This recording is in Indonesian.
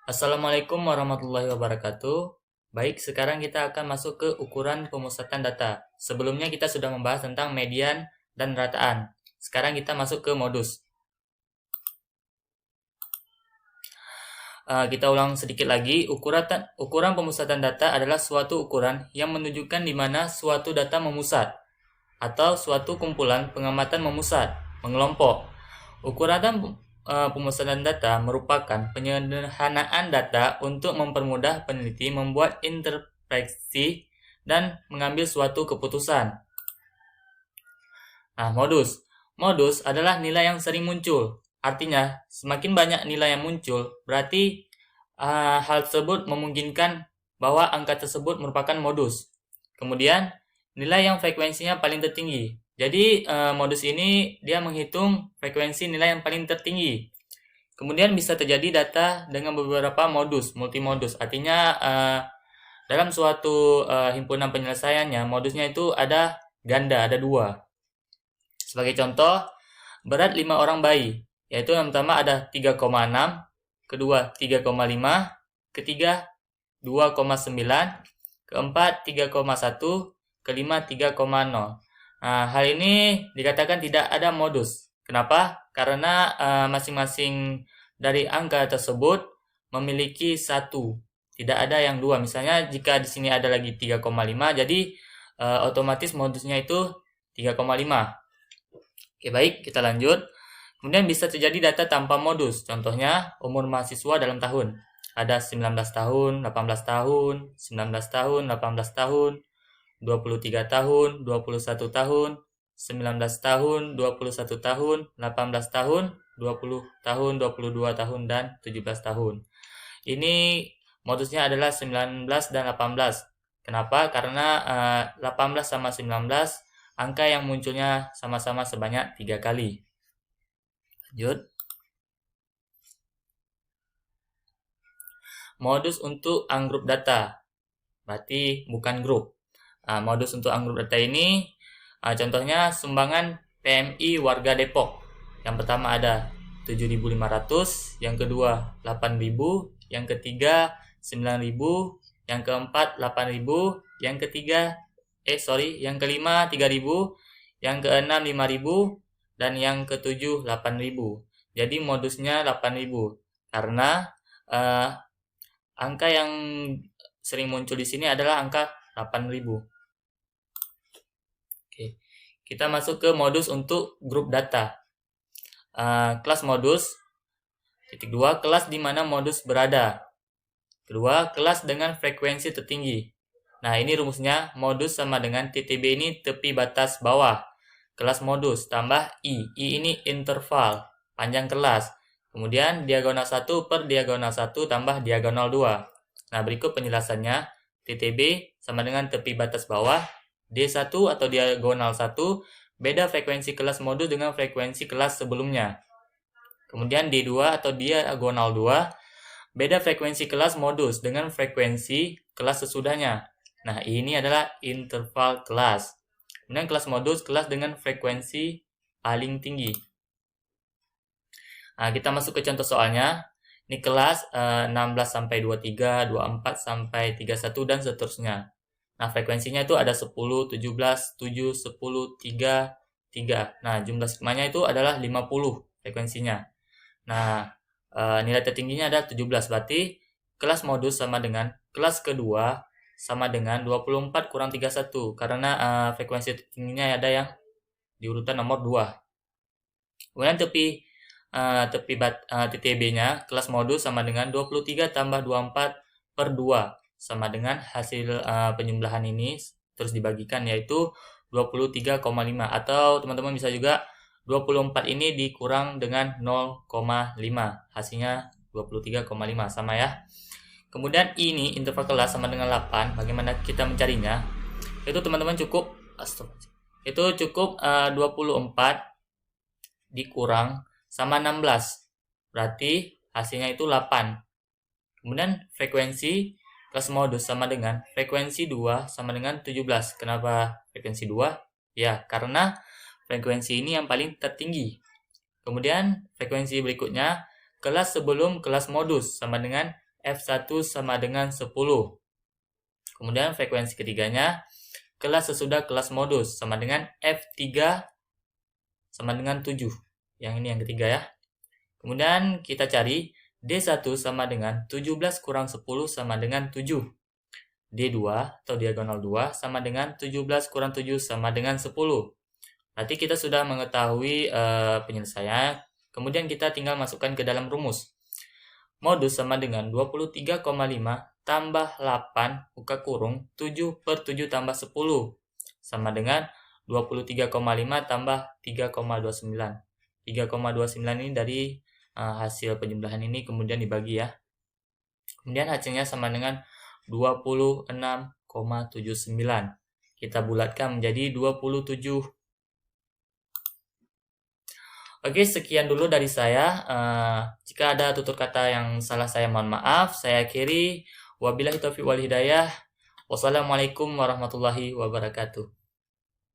Assalamualaikum warahmatullahi wabarakatuh. Baik, sekarang kita akan masuk ke ukuran pemusatan data. Sebelumnya kita sudah membahas tentang median dan rataan. Sekarang kita masuk ke modus. Kita ulang sedikit lagi. Ukuran pemusatan data adalah suatu ukuran yang menunjukkan di mana suatu data memusat atau suatu kumpulan pengamatan memusat, mengelompok. Ukuran pemusatan data merupakan penyederhanaan data untuk mempermudah peneliti membuat interpretasi dan mengambil suatu keputusan. Nah, modus. Modus adalah nilai yang sering muncul. Artinya, semakin banyak nilai yang muncul, berarti hal tersebut memungkinkan bahwa angka tersebut merupakan modus. Kemudian, nilai yang frekuensinya paling tertinggi. Jadi, modus ini dia menghitung frekuensi nilai yang paling tertinggi. Kemudian bisa terjadi data dengan beberapa modus, multimodus. Artinya, dalam suatu himpunan penyelesaiannya, modusnya itu ada ganda, ada dua. Sebagai contoh, berat 5 orang bayi, yaitu yang pertama ada 3,6, kedua 3,5, ketiga 2,9, keempat 3,1, kelima 3,0. Nah, hal ini dikatakan tidak ada modus. Kenapa? Karena masing-masing dari angka tersebut memiliki satu, tidak ada yang dua. Misalnya jika di sini ada lagi 3,5, jadi otomatis modusnya itu 3,5. Oke, baik, kita lanjut. Kemudian bisa terjadi data tanpa modus. Contohnya, umur mahasiswa dalam tahun. Ada 19 tahun, 18 tahun, 19 tahun, 18 tahun, 23 tahun, 21 tahun, 19 tahun, 21 tahun, 18 tahun, 20 tahun, 22 tahun, dan 17 tahun. Ini modusnya adalah 19 dan 18. Kenapa? Karena 18 sama 19 angka yang munculnya sama-sama sebanyak 3 kali. Lanjut. Modus untuk ungroup data. Berarti bukan grup. Modus untuk ungroup data ini contohnya sumbangan PMI warga Depok. Yang pertama ada 7.500, yang kedua 8.000, yang ketiga 9.000, yang keempat 8.000, yang kelima 3.000, yang keenam 5.000, dan yang ketujuh 8.000. Jadi modusnya 8.000 karena angka yang sering muncul di sini adalah angka 8.000. Oke, kita masuk ke modus untuk grup data. Kelas modus. Titik 2, kelas di mana modus berada. Kedua, kelas dengan frekuensi tertinggi. Nah, ini rumusnya, modus sama dengan TTB ini tepi batas bawah. Kelas modus tambah I. I ini interval, panjang kelas. Kemudian diagonal 1 per diagonal 1 tambah diagonal 2. Nah, berikut penjelasannya. TTB sama dengan tepi batas bawah. D1 atau diagonal 1, beda frekuensi kelas modus dengan frekuensi kelas sebelumnya. Kemudian D2 atau diagonal 2, beda frekuensi kelas modus dengan frekuensi kelas sesudahnya. Nah, ini adalah interval kelas. Kemudian kelas modus, kelas dengan frekuensi paling tinggi. Nah, kita masuk ke contoh soalnya. Ini kelas 16 sampai 23, 24 sampai 31 dan seterusnya. Nah, frekuensinya itu ada 10, 17, 7, 10, 3, 3. Nah, jumlah sigmanya itu adalah 50 frekuensinya. Nah, nilai tertingginya ada 17. Berarti kelas modus sama dengan kelas kedua sama dengan 24 kurang 31. Karena frekuensi tertingginya ada yang di urutan nomor 2. Kemudian TTB-nya kelas modus sama dengan 23 tambah 24 per 2 sama dengan hasil penjumlahan ini terus dibagikan yaitu 23,5, atau teman-teman bisa juga 24 ini dikurang dengan 0,5 hasilnya 23,5 sama ya. Kemudian ini interval kelas sama dengan 8. Bagaimana kita mencarinya? Itu teman-teman cukup 24 dikurang sama 16. Berarti hasilnya itu 8. Kemudian frekuensi kelas modus sama dengan frekuensi 2 sama dengan 17. Kenapa frekuensi 2? Ya, karena frekuensi ini yang paling tertinggi. Kemudian frekuensi berikutnya kelas sebelum kelas modus sama dengan F1 sama dengan 10. Kemudian frekuensi ketiganya, kelas sesudah kelas modus sama dengan F3 sama dengan 7. Yang ini yang ketiga ya. Kemudian kita cari D1 sama dengan 17 kurang 10 sama dengan 7. D2 atau diagonal 2 sama dengan 17 kurang 7 sama dengan 10. Berarti kita sudah mengetahui penyelesaian. Kemudian kita tinggal masukkan ke dalam rumus. Modus sama dengan 23,5 tambah 8 buka kurung 7 per 7 tambah 10 sama dengan 23,5 tambah 3,29. 3,29 ini dari hasil penjumlahan ini kemudian dibagi ya. Kemudian hasilnya sama dengan 26,79. Kita bulatkan menjadi 27. Oke, sekian dulu dari saya. Jika ada tutur kata yang salah saya mohon maaf. Saya akhiri. Wabillahi taufiq wal hidayah. Wassalamualaikum warahmatullahi wabarakatuh.